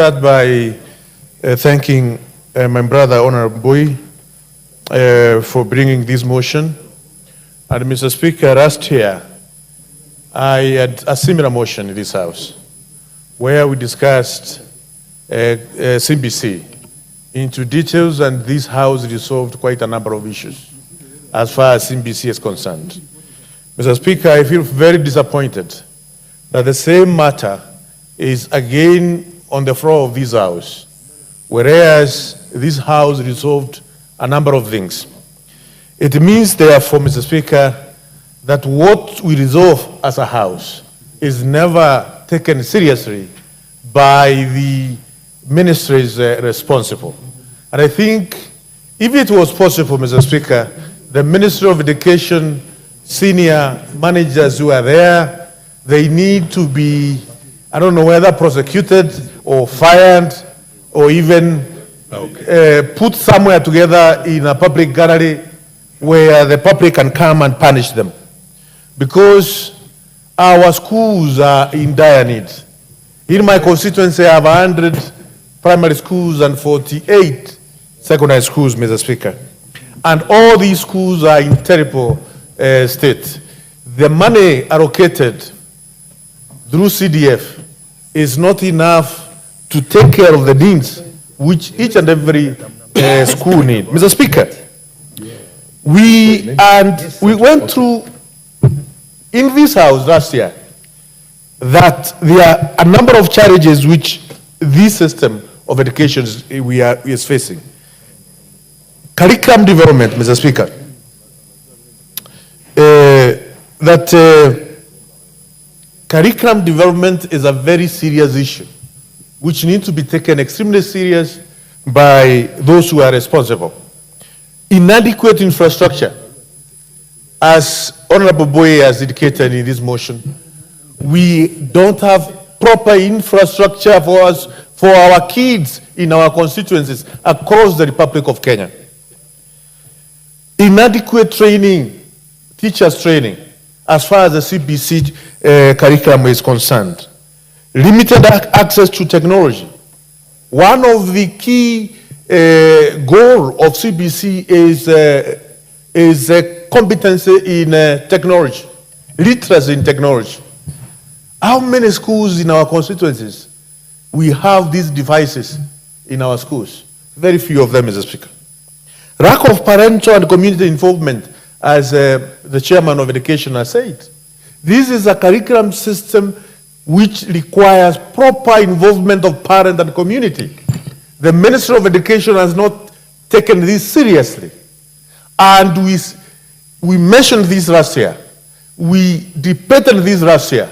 start by thanking my brother, Honorable Boy, for bringing this motion. And Mr. Speaker, last year, I had a similar motion in this House, where we discussed CBC into details, and this House resolved quite a number of issues as far as CBC is concerned. Mr. Speaker, I feel very disappointed that the same matter is again on the floor of this House, whereas this House resolved a number of things. It means, therefore, Mr. Speaker, that what we resolve as a House is never taken seriously by the ministries responsible. And I think if it was possible, Mr. Speaker, the Ministry of Education senior managers who are there, they need to be, I don't know whether prosecuted or fired or even put somewhere together in a public gallery where the public can come and punish them. Because our schools are in dire need. In my constituency, I have 100 primary schools and 48 secondary schools, Mr. Speaker. And all these schools are in terrible state. The money allocated through CDF is not enough to take care of the needs which each and every school needs. Mr. Speaker, we went through in this House last year that there are a number of challenges which this system of education is facing. Curriculum development, Mr. Speaker. Curriculum development is a very serious issue which needs to be taken extremely serious by those who are responsible. Inadequate infrastructure, as Honorable Boye has indicated in this motion, we don't have proper infrastructure for our kids in our constituencies across the Republic of Kenya. Inadequate training, teachers training, as far as the CBC curriculum is concerned. Limited access to technology. One of the key goals of CBC is competency in technology, literacy in technology. How many schools in our constituencies we have these devices in our schools? Very few of them, Mr. Speaker. Lack of parental and community involvement, as the chairman of education has said. This is a curriculum system which requires proper involvement of parent and community. The Ministry of Education has not taken this seriously. And we mentioned this last year. We debated this last year.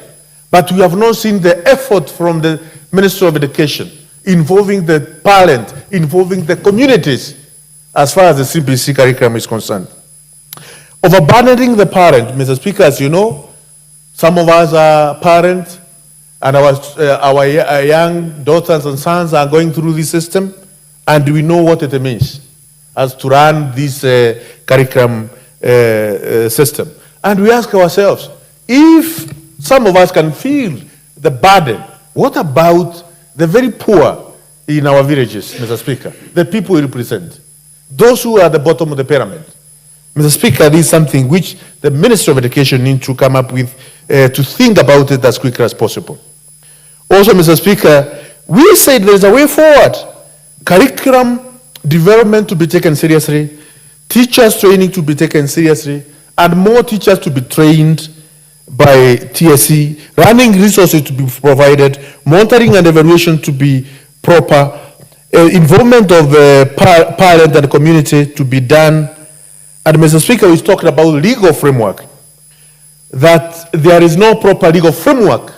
But we have not seen the effort from the Ministry of Education involving the parent, involving the communities as far as the CBC curriculum is concerned. Overburdening the parent, Mr. Speaker, as you know, some of us are parents, and our young daughters and sons are going through this system, and we know what it means as to run this curriculum system. And we ask ourselves, if some of us can feel the burden, what about the very poor in our villages, Mr. Speaker, the people we represent, those who are at the bottom of the pyramid? Mr. Speaker, this is something which the Ministry of Education needs to come up with, to think about it as quickly as possible. Also, Mr. Speaker, we said there is a way forward. Curriculum development to be taken seriously, teachers training to be taken seriously, and more teachers to be trained by TSC, running resources to be provided, monitoring and evaluation to be proper, involvement of parent and community to be done. And Mr. Speaker, we talked about legal framework, that there is no proper legal framework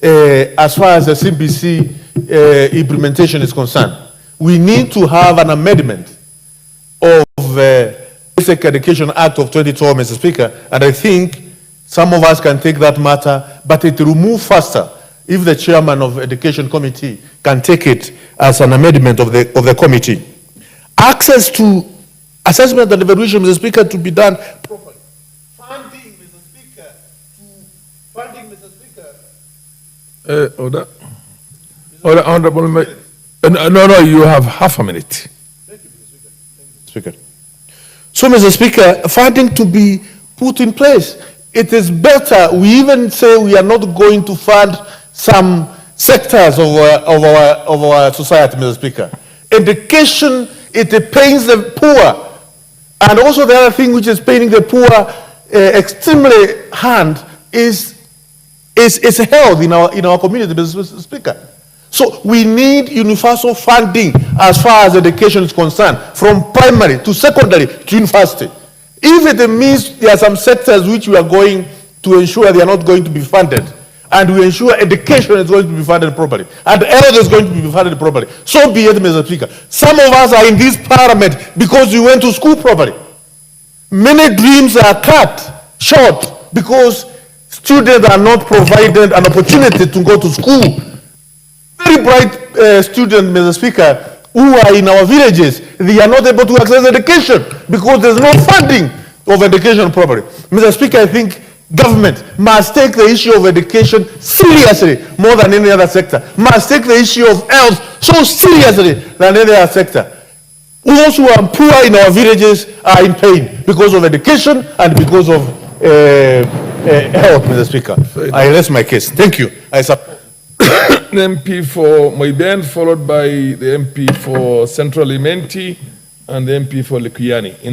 as far as the CBC implementation is concerned. We need to have an amendment of Basic Education Act of 2012, Mr. Speaker, and I think some of us can take that matter, but it will move faster if the chairman of Education Committee can take it as an amendment of the committee. Access to assessment and evaluation, Mr. Speaker, to be done properly. Funding, Mr. Speaker, Mr. Honorable, no, you have half a minute. Speaker. So, Mr. Speaker, funding to be put in place. It is better, we even say we are not going to fund some sectors of our society, Mr. Speaker. Education, it pains the poor. And also the other thing which is paining the poor extremely hard is health in our community, Mr. Speaker. So we need universal funding as far as education is concerned, from primary to secondary to university. If it means there are some sectors which we are going to ensure they are not going to be funded, and we ensure education is going to be funded properly, and health is going to be funded properly, so be it, Mr. Speaker. Some of us are in this parliament because we went to school properly. Many dreams are cut short because students are not provided an opportunity to go to school. Very bright students, Mr. Speaker, who are in our villages, they are not able to access education because there's no funding of education properly. Mr. Speaker, I think government must take the issue of education seriously more than any other sector, must take the issue of health so seriously than any other sector. Those who are poor in our villages are in pain because of education and because of health, Mr. Speaker. I rest my case. Thank you. I support. The MP for Moiben, followed by the MP for Central Imenti and the MP for Likuyani. In that